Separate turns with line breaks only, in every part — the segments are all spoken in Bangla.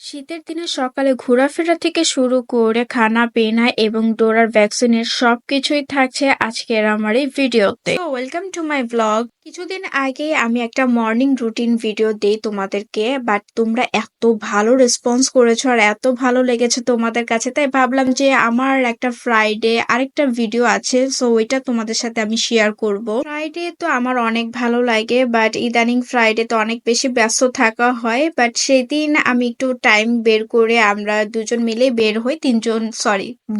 শীতের দিনে সকালে ঘোরাফেরা থেকে শুরু করে খানা-পিনা এবং ডোরার ভ্যাকসিনের সবকিছুই থাকছে আজকের আমার এই ভিডিওতে। Welcome to my blog. কিছুদিন আগে আমি একটা মর্নিং রুটিন ভিডিও দেই তোমাদেরকে, বাট তোমরা এত ভালো রেসপন্স করেছো আর এত ভালো লেগেছে তোমাদের কাছে, তাই ভাবলাম যে আমার একটা ফ্রাইডে আরেকটা ভিডিও আছে, সো ওইটা তোমাদের সাথে আমি শেয়ার করব। ফ্রাইডে তো আমার অনেক ভালো লাগে, বাট ইদানিং ফ্রাইডে তো অনেক বেশি ব্যস্ত থাকা হয়, বাট সেদিন আমি একটু টাইম বের করে আমরা দুজন মিলে বের হই,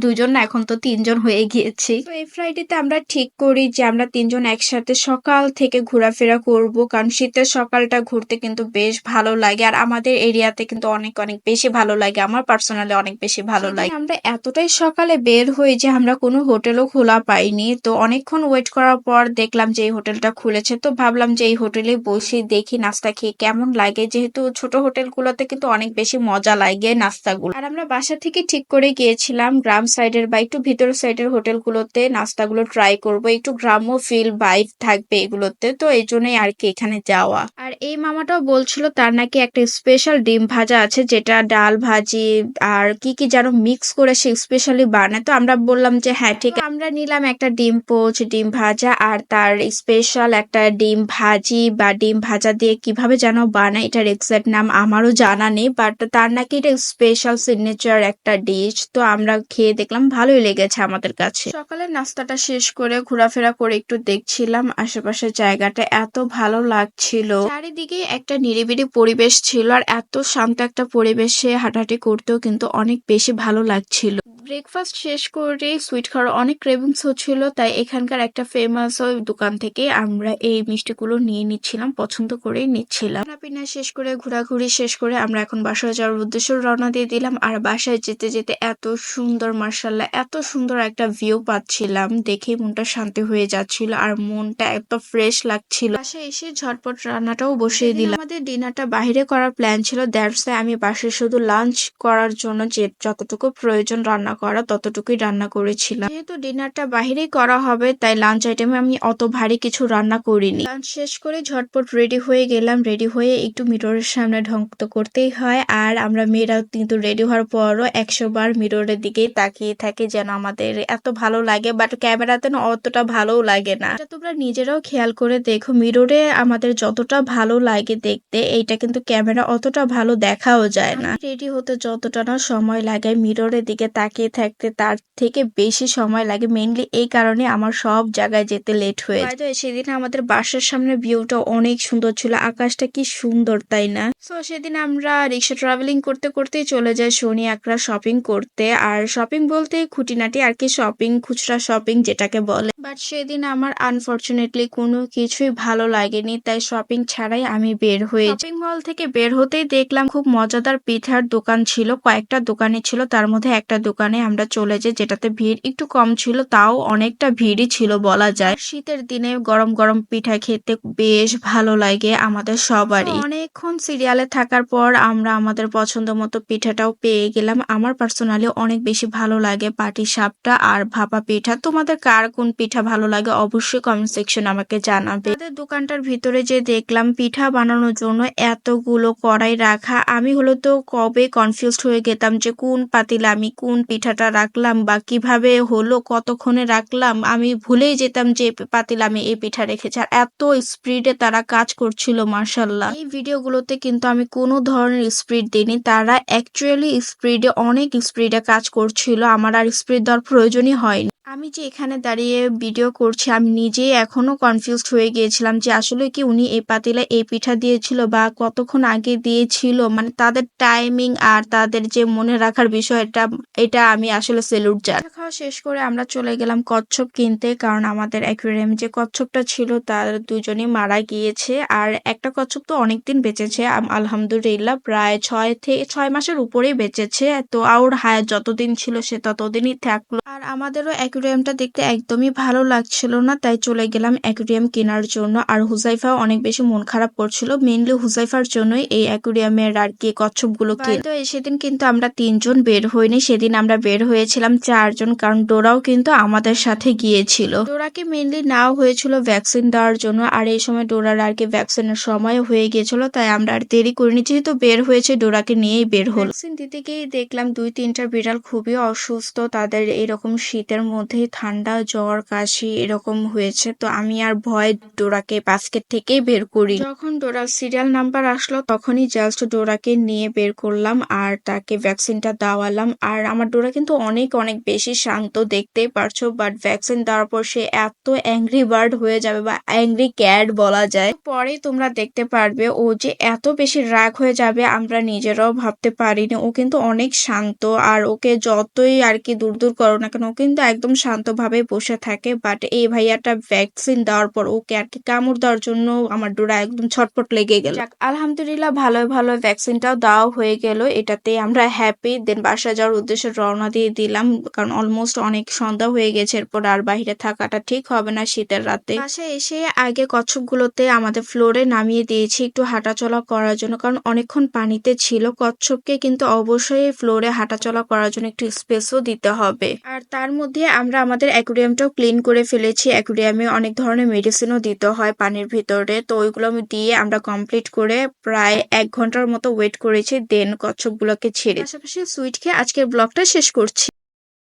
দুজন না, এখন তো তিনজন হয়ে গিয়েছি। তো এই ফ্রাইডেতে আমরা ঠিক করি যে আমরা তিনজন একসাথে সকাল থেকে ঘোরাফেরা করব, কারণ শীতের সকালটা ঘুরতে কিন্তু বেশ ভালো লাগে আর আমাদের এরিয়াতে কিন্তু অনেক অনেক বেশি ভালো লাগে, আমার পার্সোনালি অনেক বেশি ভালো লাগে। আমরা এতটাই সকালে বের হই যে আমরা কোনো হোটেলও খোলা পাইনি, তো অনেকক্ষণ ওয়েট করার পর দেখলাম যে এই হোটেলটা খুলেছে, তো ভাবলাম যে এই হোটেলে বসে দেখি নাস্তা খেয়ে কেমন লাগে, যেহেতু ছোট হোটেলগুলোতে কিন্তু অনেক বেশি মজা লাগে নাস্তাগুলো। আর আমরা বাসা থেকে ঠিক করে গিয়েছিলাম গ্রাম সাইডের বা একটু ভিতর সাইডের হোটেলগুলোতে নাস্তাগুলো ট্রাই করব, একটু গ্রাম্য ফিল ভাইব থাকবে এগুলোতে, তো এই জন্যই আর কি এখানে যাওয়া। আর এই মামাটাও বলছিল তার নাকি একটা স্পেশাল ডিম ভাজা আছে, যেটা ডাল ভাজি আর কি কি যেন মিক্স করে সে স্পেশালি বানায়, তো আমরা বললাম যে হ্যাঁ ঠিক আছে। আমরা নিলাম একটা ডিম পোচ, ডিম ভাজা আর তার স্পেশাল একটা ডিম ভাজি বা ডিম ভাজা দিয়ে কিভাবে যেন বানায়, এটার এক্সাক্ট নাম আমারও জানা নেই, বাট তার নাকি এটা স্পেশাল সিগনেচার একটা ডিশ। তো আমরা খেয়ে দেখলাম ভালোই লেগেছে আমাদের কাছে। সকালের নাস্তাটা শেষ করে ঘোরাফেরা করে একটু দেখছিলাম আশেপাশের জায়গাটা, এত ভালো লাগছিল, চারিদিকে একটা নিরিবিলি পরিবেশ ছিল আর এত শান্ত একটা পরিবেশে হাঁটাহাঁটি করতেও কিন্তু অনেক বেশি ভালো লাগছিল। ব্রেকফাস্ট শেষ করে সুইট খাওয়ার অনেক ক্রেভিংস হচ্ছিল, তাই এখানকার একটা ফেমাস ওই দোকান থেকে আমরা এই মিষ্টিগুলো নিয়ে নিচ্ছিলাম, পছন্দ করেই নিচ্ছিলাম। খানাপিনা শেষ করে ঘোরাঘুরি শেষ করে আমরা এখন বাসায় যাওয়ার উদ্দেশ্যে রওনা দিয়ে দিলাম। আর বাসায় যেতে যেতে এত সুন্দর, মার্শাল্লাহ এত সুন্দর একটা ভিউ পাচ্ছিলাম, দেখেই মনটা শান্তি হয়ে যাচ্ছিল আর মনটা এত ফ্রেশ লাগছিল। বাসায় এসে ঝটপট রান্নাটাও বসিয়ে দিলাম। আমাদের ডিনারটা বাইরে করার প্ল্যান ছিল, দ্যাটস ওয়াই আমি বাসায় শুধু লাঞ্চ করার জন্য যে যতটুকু প্রয়োজন রান্না করা ততটুকুই রান্না করেছিলাম। যেহেতু ডিনারটা বাহিরেই করা হবে, তাই লাঞ্চ আইটেমে আমি অত ভারী কিছু রান্না করিনি। লাঞ্চ শেষ করে ঝটপট রেডি হয়ে গেলাম, রেডি হয়ে একটু মিররের সামনে ঢং তো করতেই হয়, আর আমরা মেয়েরা কিন্তু রেডি হওয়ার পরও 100 বার মিররের দিকেই তাকিয়ে থাকে, যেন আমাদের এত ভালো লাগে, বাট ক্যামেরাতে না অতটা ভালোও লাগে না। এটা তোমরা নিজেরাও খেয়াল করে দেখো, মিররে আমাদের যতটা ভালো লাগে দেখতে, এইটা কিন্তু ক্যামেরা অতটা ভালো দেখাও যায় না। রেডি হতে যতটা না সময় লাগে মিররের দিকে তাকিয়ে থাকতে তার থেকে বেশি সময় লাগে, মেইনলি এই কারণে আমার সব জায়গায় যেতে লেট হয়ে যায়। সেদিন আমাদের বাসার সামনে ভিউটা অনেক সুন্দর ছিল, আকাশটা কি সুন্দর তাই না? সো সেদিন আমরা রিক্সা ট্রাভেলিং করতে করতেই চলে যাই শনি আকরা শপিং করতে, আর শপিং বলতে খুঁটিনাটি আর কি শপিং, খুচরা শপিং যেটাকে বলে। বাট সেদিন আমার আনফরচুনেটলি কোনো কিছুই ভালো লাগেনি, তাই শপিং ছাড়াই আমি বের হয়ে শপিং মল থেকে বের হতেই দেখলাম খুব মজাদার পিঠার দোকান ছিল, কয়েকটা দোকানে ছিল, তার মধ্যে একটা দোকানে আমরা চলে যাই যেটাতে ভিড় একটু কম ছিল, তাও অনেকটা ভিড়ই ছিল বলা যায়। শীতের দিনে গরম গরম পিঠা খেতে বেশ ভালো লাগে আমাদের সবারই। অনেকক্ষণ সিরিয়ালে থাকার পর আমরা আমাদের পছন্দ মতো পিঠাটাও পেয়ে গেলাম। আমার পার্সোনালি অনেক বেশি ভালো লাগে পাটিসাপটা আর ভাপা পিঠা। তোমাদের কার কোন পিঠা ভালো লাগে অবশ্যই কমেন্ট সেকশন আমাকে জানাবে। তাদের দোকানটার ভিতরে যে দেখলাম পিঠা বানানোর জন্য এতগুলো কড়াই রাখা, আমি হলো তো কবে কনফিউজড হয়ে গেতাম যে কোন পাতিলে আমি কোন পিঠাটা রাখলাম বা কিভাবে হলো, কতক্ষণে রাখলাম, আমি ভুলেই যেতাম যে পাতিলে আমি এই পিঠা রেখেছি। আর এত স্পিডে তারা কাজ করছিল, মার্শাল্লাহ। এই ভিডিওগুলোতে কিন্তু আমি কোনো ধরনের স্পিড দিইনি, তারা অ্যাকচুয়ালি স্পিডে, অনেক স্পিডে কাজ করছিল, আমার আর স্পিড দেওয়ার প্রয়োজনই হয়নি। আমি যে এখানে দাঁড়িয়ে ভিডিও করছি আমি নিজেই এখনো কনফিউজড হয়ে গিয়েছিলাম যে আসলে কি উনি এই পাতিলে এই পিঠা দিয়েছিল বা কতক্ষণ আগে দিয়েছিল, মানে তাদের টাইমিং আর তাদের যে মনে রাখার বিষয়টা, এটা আমি আসলে সেলুট জানাই। খাওয়া শেষ করে আমরা চলে গেলাম কচ্ছপ কিনতে, কারণ আমাদের অ্যাকুয়ারিয়ামে যে কচ্ছপটা ছিল তার দুজনই মারা গিয়েছে, আর একটা কচ্ছপ তো অনেকদিন বেঁচেছে আলহামদুলিল্লাহ, প্রায় 6 মাসের উপরেই বেঁচেছে, তো আর হায়াত যতদিন ছিল সে ততদিনই থাকলো। আর আমাদেরও অ্যাকুরিয়ামটা দেখতে একদমই ভালো লাগছিল না, তাই চলে গেলাম অ্যাকুরিয়াম কেনার জন্য। আর হুজাইফাও অনেক বেশি মন খারাপ করছিল, মেইনলি হুজাইফার জন্যই এই অ্যাকুরিয়ামের আর কি কচ্ছপগুলো কিনে। তো সেদিন কিন্তু আমরা 3 জন বের হইনি, সেদিন আমরা বের হয়েছিলাম 4 জন, কারণ ডোরাও কিন্তু আমাদের সাথে গিয়েছিল। ডোরাকে মেইনলি নেওয়া হয়েছিল ভ্যাকসিন দেওয়ার জন্য, আর এই সময় ডোরার আর কি ভ্যাকসিনের সময় হয়ে গিয়েছিল, তাই আমরা আর দেরি করিনি, যেহেতু বের হয়েছে ডোরাকে নিয়েই বের হল। ভ্যাকসিন দিতে গিয়ে দেখলাম 2-3টা বিড়াল খুবই অসুস্থ, তাদের এরকম শীতের মধ্যে ঠান্ডা জ্বর কাশি এরকম হয়েছে। তো আমি আর ভয় ডোরাকে বাস্কেট থেকেই বের করি। যখন ডোরার সিরিয়াল নাম্বার আসলো তখনই জাস্ট ডোরাকে নিয়ে বের করলাম আর তাকে ভ্যাকসিনটা দেওয়ালাম। আর আমার ডোরা কিন্তু অনেক অনেক বেশি শান্ত, দেখতেই পারছো, বাট ভ্যাকসিন দেওয়ার পর সে এত অ্যাংরি বার্ড হয়ে যাবে বা অ্যাংরি ক্যাট বলা যায়। পরে তোমরা দেখতে পারবে ও যে এত বেশি রাগ হয়ে যাবে আমরা নিজেরাও ভাবতে পারিনি। ও কিন্তু অনেক শান্ত, আর ওকে যতই আর কি দূর দূর করো না কেন ও কিন্তু একদম শান্তভাবে বসে থাকে। বাট এই ভাইয়াটা ভ্যাকসিন দেওয়ার পর ওকে আর কি কামড় দেওয়ার জন্য আমার ডোরা একদম ছটপট লেগে গেল। আলহামদুলিল্লাহ ভালো ভালো ভ্যাকসিনটাও দেওয়া হয়ে গেল, এটাতে আমরা হ্যাপি। দেন বাসা যাওয়ার উদ্দেশ্যে রওনা দিয়ে দিলাম, কারণ অলমোস্ট অনেক সন্ধ্যা হয়ে গেছে, এরপর আর বাইরে থাকাটা ঠিক হবে না শীতের রাতে। বাসায় এসে আগে কচ্ছপগুলোতে আমাদের ফ্লোরে নামিয়ে দিয়েছি একটু হাঁটাচলা করার জন্য, কারণ অনেকক্ষণ পানিতে ছিল। কচ্ছপকে কিন্তু অবশ্যই ফ্লোরে হাঁটাচলা করার জন্য একটু স্পেসও দিতে হবে। আর তার মধ্যে আমরা আমাদের অ্যাকুরিয়ামটাও ক্লিন করে ফেলেছি। অ্যাকুরিয়ামে অনেক ধরনের মেডিসিনও দিতে হয় পানির ভিতরে, তো ওইগুলো দিয়ে আমরা কমপ্লিট করে প্রায় 1 ঘন্টার মতো ওয়েট করেছি, দেন কচ্ছপগুলোকে ছেড়ে পাশাপাশি সুইট খেয়ে আজকের ব্লগটা শেষ করছি।